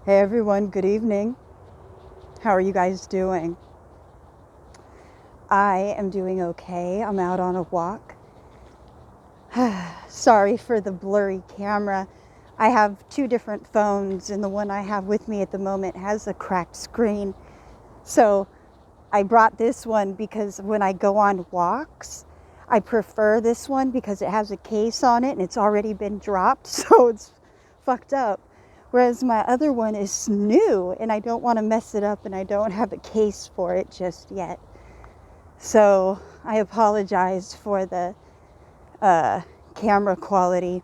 Hey everyone, good evening. How are you guys doing? I am doing okay. I'm out on a walk. Sorry for the blurry camera. I have two different phones, and the one I have with me at the moment has a cracked screen. So I brought this one because when I go on walks, I prefer this one because it has a case on it and it's already been dropped, so it's fucked up. Whereas my other one is new and I don't want to mess it up and I don't have a case for it just yet. So I apologize for the camera quality.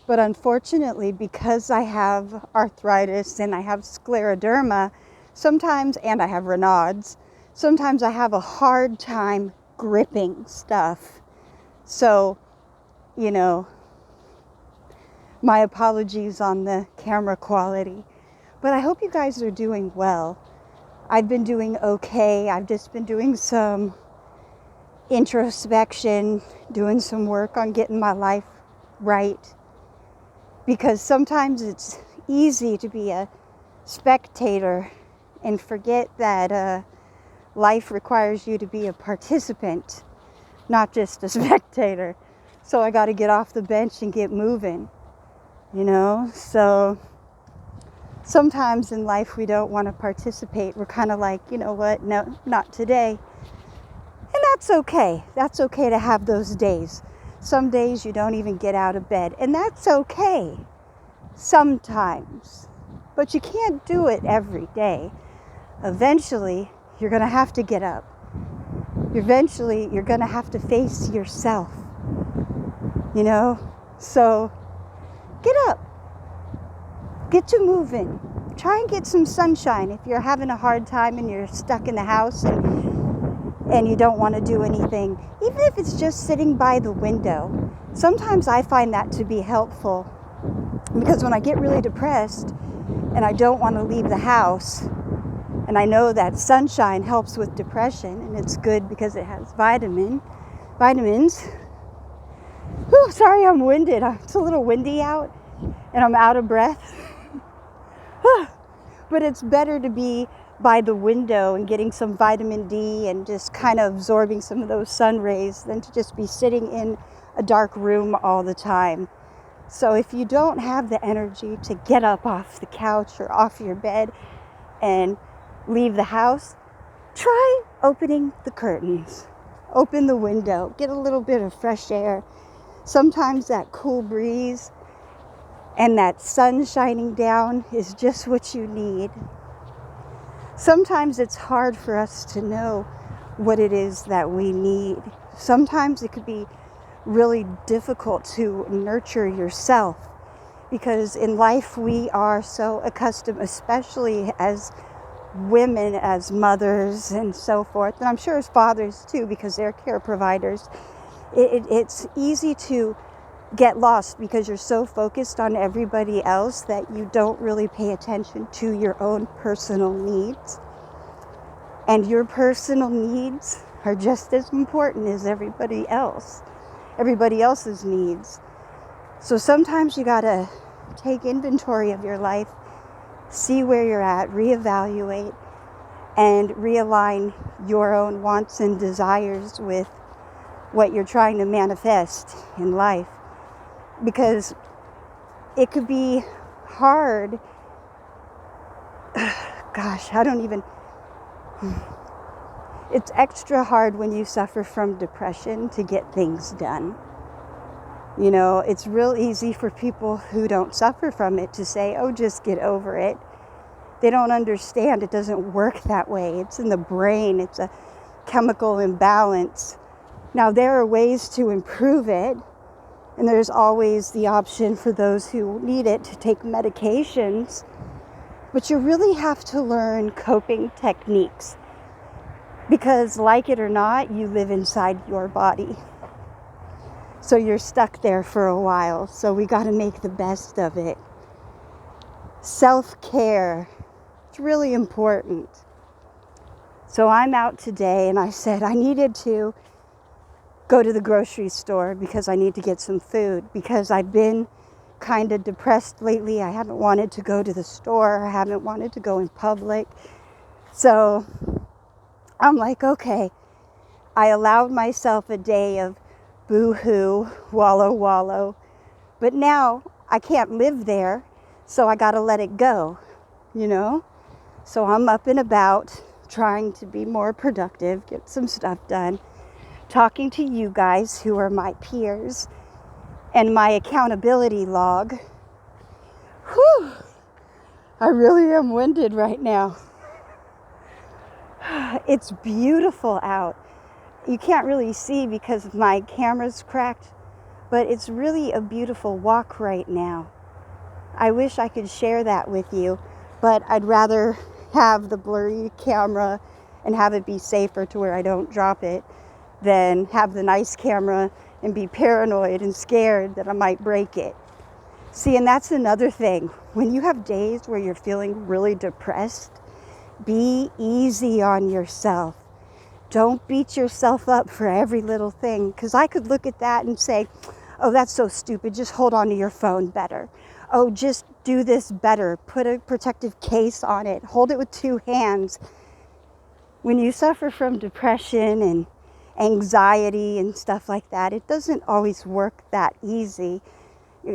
But unfortunately, because I have arthritis and I have scleroderma, sometimes, and I have Raynaud's, sometimes I have a hard time gripping stuff. So, my apologies on the camera quality. But I hope you guys are doing well. I've been doing okay. I've just been doing some introspection, doing some work on getting my life right. Because sometimes it's easy to be a spectator and forget that life requires you to be a participant, not just a spectator. So I got to get off the bench and get moving, So sometimes in life we don't want to participate. We're kind of like, you know what, no, not today. And that's okay. That's okay to have those days. Some days you don't even get out of bed, and that's okay sometimes. But you can't do it every day. Eventually, you're going to have to get up. Eventually, you're going to have to face yourself, So get up. Get to moving. Try and get some sunshine if you're having a hard time and you're stuck in the house and you don't want to do anything. Even if it's just sitting by the window. Sometimes I find that to be helpful because when I get really depressed and I don't want to leave the house, and I know that sunshine helps with depression and it's good because it has vitamins. Whew, sorry, I'm winded. It's a little windy out and I'm out of breath. But it's better to be by the window and getting some vitamin D and just kind of absorbing some of those sun rays than to just be sitting in a dark room all the time. So if you don't have the energy to get up off the couch or off your bed and leave the house, try opening the curtains. Open the window. Get a little bit of fresh air. Sometimes that cool breeze and that sun shining down is just what you need. Sometimes it's hard for us to know what it is that we need. Sometimes it could be really difficult to nurture yourself because in life we are so accustomed, especially as women, as mothers and so forth, and I'm sure as fathers too because they're care providers, it's easy to get lost because you're so focused on everybody else that you don't really pay attention to your own personal needs. And your personal needs are just as important as everybody else's needs. So sometimes you gotta take inventory of your life, see where you're at, reevaluate, and realign your own wants and desires with what you're trying to manifest in life. Because it could be hard. It's extra hard when you suffer from depression to get things done. It's real easy for people who don't suffer from it to say, oh, just get over it. They don't understand it doesn't work that way. It's in the brain. It's a chemical imbalance. Now, there are ways to improve it. And there's always the option for those who need it to take medications. But you really have to learn coping techniques. Because like it or not, you live inside your body. So you're stuck there for a while. So we got to make the best of it. Self-care. It's really important. So I'm out today and I said I needed to go to the grocery store because I need to get some food because I've been kind of depressed lately. I haven't wanted to go to the store. I haven't wanted to go in public. So I'm like, okay, I allowed myself a day of boo-hoo, wallow, wallow. But now I can't live there, so I got to let it go, you know? So I'm up and about, trying to be more productive, get some stuff done, talking to you guys who are my peers and my accountability log. Whew! I really am winded right now. It's beautiful out. You can't really see because my camera's cracked, but it's really a beautiful walk right now. I wish I could share that with you, but I'd rather have the blurry camera and have it be safer to where I don't drop it than have the nice camera and be paranoid and scared that I might break it. See, and that's another thing. When you have days where you're feeling really depressed, be easy on yourself. Don't beat yourself up for every little thing, because I could look at that and say, oh, that's so stupid. Just hold on to your phone better. Oh, just do this better. Put a protective case on it. Hold it with 2 hands. When you suffer from depression and anxiety and stuff like that, it doesn't always work that easy.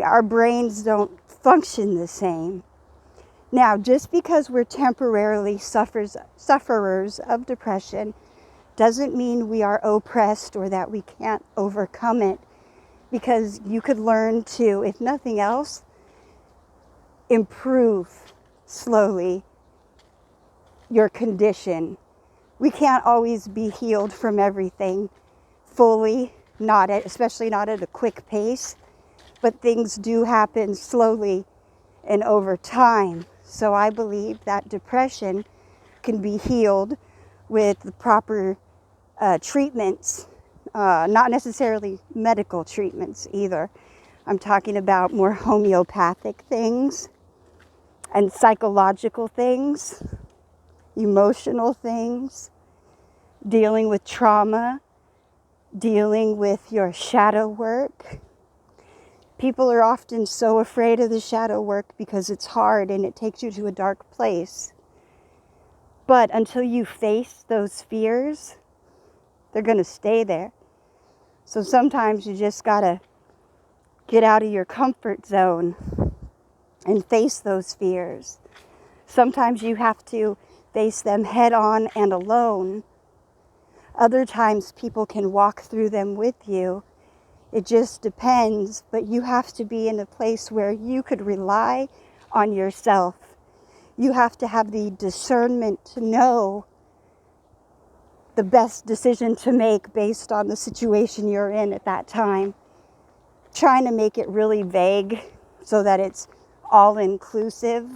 Our brains don't function the same. Now, just because we're temporarily sufferers of depression doesn't mean we are oppressed or that we can't overcome it, because you could learn to, if nothing else, improve slowly your condition. We can't always be healed from everything fully, especially not at a quick pace, but things do happen slowly and over time. So I believe that depression can be healed with the proper treatments, not necessarily medical treatments either. I'm talking about more homeopathic things and psychological things, emotional things, dealing with trauma, dealing with your shadow work. People are often so afraid of the shadow work because it's hard and it takes you to a dark place. But until you face those fears, they're going to stay there. So sometimes you just got to get out of your comfort zone and face those fears. Sometimes you have to face them head on and alone. Other times people can walk through them with you. It just depends, but you have to be in a place where you could rely on yourself. You have to have the discernment to know the best decision to make based on the situation you're in at that time. Trying to make it really vague so that it's all inclusive.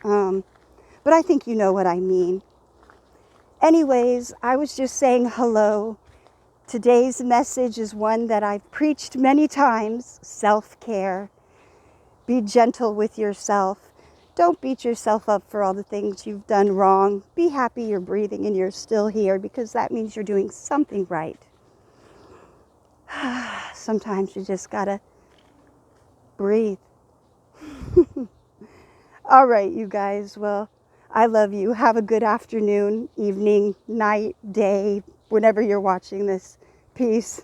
But I think you know what I mean. Anyways, I was just saying hello. Today's message is one that I've preached many times: self-care. Be gentle with yourself. Don't beat yourself up for all the things you've done wrong. Be happy you're breathing and you're still here, because that means you're doing something right. Sometimes you just gotta breathe. All right, you guys. Well, I love you. Have a good afternoon, evening, night, day, whenever you're watching this. Peace.